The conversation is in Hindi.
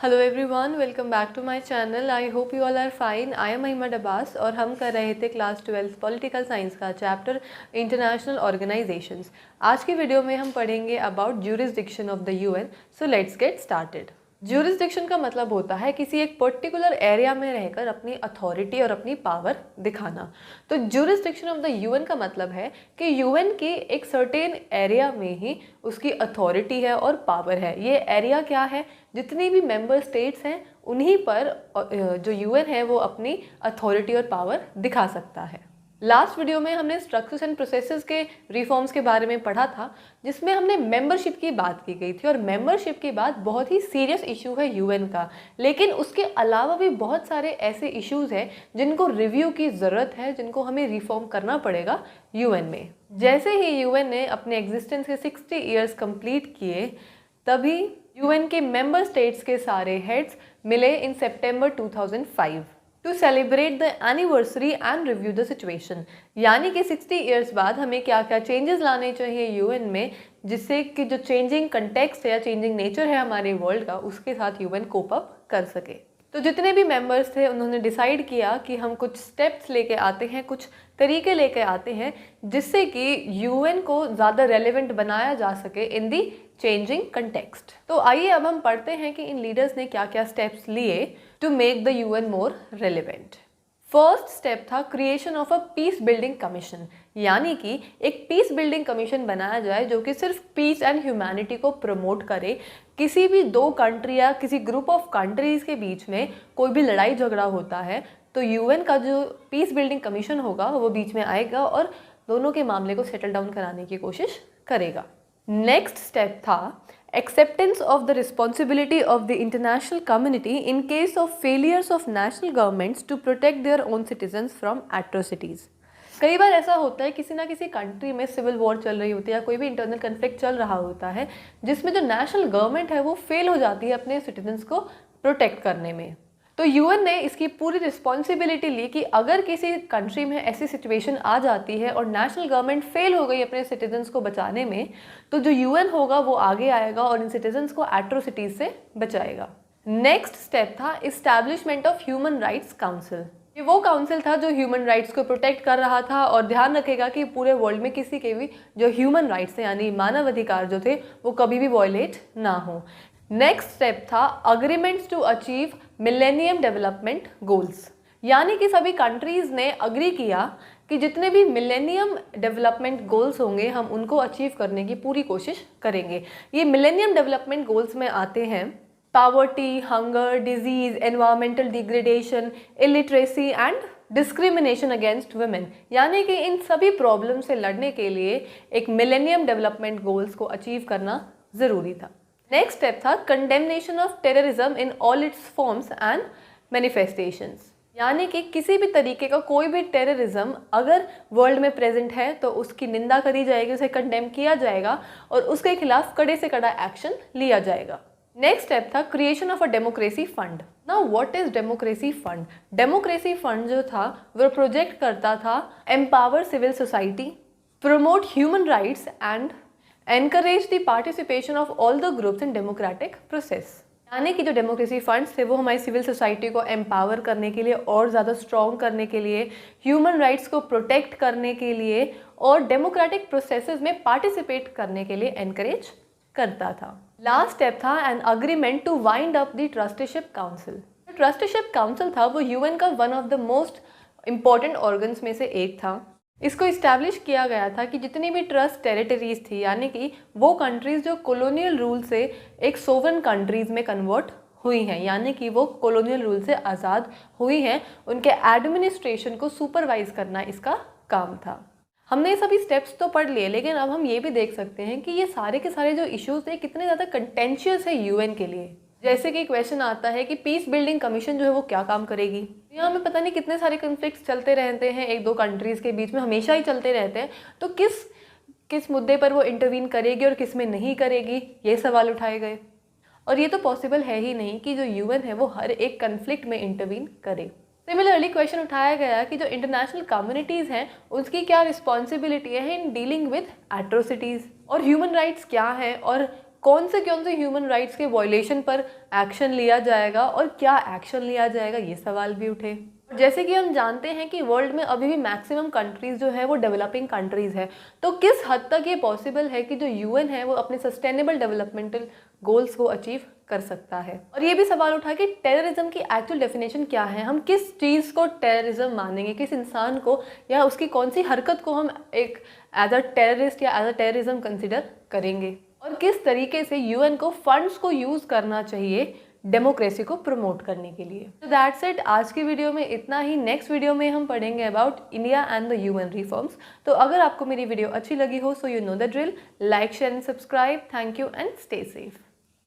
Hello everyone, welcome back to my channel. I hope you all are fine. I am Mahima Abbas और हम कर रहे थे क्लास 12 पॉलिटिकल साइंस का चैप्टर इंटरनेशनल ऑर्गेनाइजेशंस। आज की वीडियो में हम पढ़ेंगे about jurisdiction of the UN. So let's get started. Jurisdiction का मतलब होता है किसी एक पर्टिकुलर एरिया में रहकर अपनी अथॉरिटी और अपनी पावर दिखाना। तो ज्यूरिसडिक्शन ऑफ द यूएन का मतलब है कि यूएन की एक सर्टेन एरिया में ही उसकी अथॉरिटी है और पावर है। ये एरिया क्या है? जितनी भी मेंबर स्टेट्स हैं उन्हीं पर जो यूएन है वो अपनी अथॉरिटी और पावर दिखा सकता है। लास्ट वीडियो में हमने स्ट्रक्चर्स एंड प्रोसेसेस के रिफॉर्म्स के बारे में पढ़ा था, जिसमें हमने मेंबरशिप की बात की गई थी। और मेंबरशिप की बात बहुत ही सीरियस इशू है यूएन का, लेकिन उसके अलावा भी बहुत सारे ऐसे इश्यूज हैं जिनको रिव्यू की ज़रूरत है, जिनको हमें रिफॉर्म करना पड़ेगा यूएन में। जैसे ही यूएन ने अपने एग्जिस्टेंस के 60 ईयर्स कंप्लीट किए, तभी यूएन के मेंबर स्टेट्स के सारे हेड्स मिले in September 2005 to celebrate the anniversary and review the situation. यानी कि 60 ईयर्स बाद हमें क्या क्या चेंजेस लाने चाहिए यूएन में, जिससे कि जो चेंजिंग कंटेक्स्ट है या चेंजिंग नेचर है हमारे वर्ल्ड का, उसके साथ यूएन कोप अप कर सके। तो जितने भी मेंबर्स थे उन्होंने डिसाइड किया कि हम कुछ स्टेप्स लेके आते हैं, कुछ तरीके लेके आते हैं, जिससे कि यूएन को ज़्यादा रेलेवेंट बनाया जा सके इन दी चेंजिंग कंटेक्स्ट। तो आइए अब हम पढ़ते हैं कि इन लीडर्स ने क्या क्या स्टेप्स लिए to make the UN more relevant. First step था creation of a peace building commission. यानी कि एक पीस बिल्डिंग कमीशन बनाया जाए जो कि सिर्फ पीस एंड ह्यूमैनिटी को प्रमोट करे। किसी भी दो कंट्री या किसी ग्रुप ऑफ कंट्रीज के बीच में कोई भी लड़ाई झगड़ा होता है तो यूएन का जो पीस बिल्डिंग कमीशन होगा वो बीच में आएगा और दोनों के मामले को सेटल डाउन कराने की कोशिश करेगा। नेक्स्ट स्टेप था acceptance of the responsibility of the international community in case of failures of national governments to protect their own citizens from atrocities। कई बार ऐसा होता है किसी ना किसी कंट्री में सिविल वॉर चल रही होती है या कोई भी इंटरनल कन्फ्लिक्ट चल रहा होता है, जिसमें जो नेशनल गवर्नमेंट है वो फेल हो जाती है अपने सिटीजन्स को प्रोटेक्ट करने में। तो यूएन ने इसकी पूरी रिस्पॉन्सिबिलिटी ली कि अगर किसी कंट्री में ऐसी सिचुएशन आ जाती है और नेशनल गवर्नमेंट फेल हो गई अपने सिटीजन्स को बचाने में, तो जो यूएन होगा वो आगे आएगा और इन सिटीजन्स को एट्रोसिटीज से बचाएगा। नेक्स्ट स्टेप था establishment of human rights council. ये वो काउंसिल था जो ह्यूमन राइट्स को प्रोटेक्ट कर रहा था और ध्यान रखेगा कि पूरे वर्ल्ड में किसी के भी जो ह्यूमन राइट्स हैं यानी मानव अधिकार जो थे वो कभी भी वॉयलेट ना हो। नेक्स्ट स्टेप था agreements to achieve millennium development goals. यानी कि सभी कंट्रीज़ ने अग्री किया कि जितने भी मिलेनियम डेवलपमेंट गोल्स होंगे हम उनको अचीव करने की पूरी कोशिश करेंगे। ये मिलेनियम डेवलपमेंट गोल्स में आते हैं poverty, hunger, disease, environmental degradation, illiteracy and discrimination against women. यानी कि इन सभी प्रॉब्लम से लड़ने के लिए एक मिलेनियम डेवलपमेंट गोल्स को अचीव करना ज़रूरी था। नेक्स्ट स्टेप था condemnation of terrorism in all it's forms and manifestations. यानी कि किसी भी तरीके का कोई भी टेररिज्म अगर वर्ल्ड में प्रेजेंट है तो उसकी निंदा करी जाएगी, उसे कंडेम किया जाएगा और उसके खिलाफ कड़े से कड़ा एक्शन लिया जाएगा। नेक्स्ट स्टेप था creation of a democracy fund. Now what is democracy fund? Democracy fund जो था वो प्रोजेक्ट करता था empower civil society, promote human rights and encourage the participation of all the groups in democratic process। यानी कि जो डेमोक्रेसी फंड्स थे वो हमारी सिविल सोसाइटी को एम्पावर करने के लिए और ज़्यादा स्ट्रॉन्ग करने के लिए, ह्यूमन राइट्स को प्रोटेक्ट करने के लिए और डेमोक्रेटिक प्रोसेसेस में पार्टिसिपेट करने के लिए एनकरेज करता था। लास्ट स्टेप था an agreement to wind up the trusteeship council. Trusteeship council था वो यूएन का one of the most important organs में से एक था। इसको इस्टेब्लिश किया गया था कि जितनी भी ट्रस्ट टेरिटरीज थी यानी कि वो कंट्रीज़ जो कॉलोनियल रूल से एक सोवरेन कंट्रीज़ में कन्वर्ट हुई हैं, यानी कि वो कॉलोनियल रूल से आज़ाद हुई हैं, उनके एडमिनिस्ट्रेशन को सुपरवाइज करना इसका काम था। हमने ये सभी स्टेप्स तो पढ़ लिए, लेकिन अब हम ये भी देख सकते हैं कि ये सारे के सारे जो इश्यूज़ थे कितने ज़्यादा कंटेंशियस है यूएन के लिए। जैसे कि क्वेश्चन आता है कि पीस बिल्डिंग कमीशन जो है वो क्या काम करेगी। यहाँ में पता नहीं कितने सारे कन्फ्लिक्ट्स चलते रहते हैं एक दो कंट्रीज़ के बीच में, हमेशा ही चलते रहते हैं। तो किस मुद्दे पर वो इंटरवीन करेगी और किस में नहीं करेगी, ये सवाल उठाए गए। और ये तो पॉसिबल है ही नहीं कि जो यूएन है वो हर एक कन्फ्लिक्ट में इंटरवीन करे। सिमिलरली क्वेश्चन उठाया गया कि जो इंटरनेशनल कम्युनिटीज़ हैं उसकी क्या रिस्पॉन्सिबिलिटी है इन डीलिंग विद एट्रोसिटीज़, और ह्यूमन राइट्स क्या है और कौन से ह्यूमन राइट्स के वायलेशन पर एक्शन लिया जाएगा और क्या एक्शन लिया जाएगा, ये सवाल भी उठे। जैसे कि हम जानते हैं कि वर्ल्ड में अभी भी मैक्सिमम कंट्रीज़ जो है वो डेवलपिंग कंट्रीज़ है, तो किस हद तक ये पॉसिबल है कि जो यूएन है वो अपने सस्टेनेबल डेवलपमेंटल गोल्स को अचीव कर सकता है। और ये भी सवाल उठा कि टेररिज्म की एक्चुअल डेफिनेशन क्या है, हम किस चीज़ को टेररिज्म मानेंगे, किस इंसान को या उसकी कौन सी हरकत को हम एक एज अ टेररिस्ट या एज अ टेररिज्म कंसिडर करेंगे, और किस तरीके से यूएन को फंड्स को यूज़ करना चाहिए डेमोक्रेसी को प्रमोट करने के लिए। तो दैट्स इट, आज की वीडियो में इतना ही। नेक्स्ट वीडियो में हम पढ़ेंगे about India and the UN reforms. तो अगर आपको मेरी वीडियो अच्छी लगी हो, so you know the drill, like share and subscribe. Thank you and stay safe.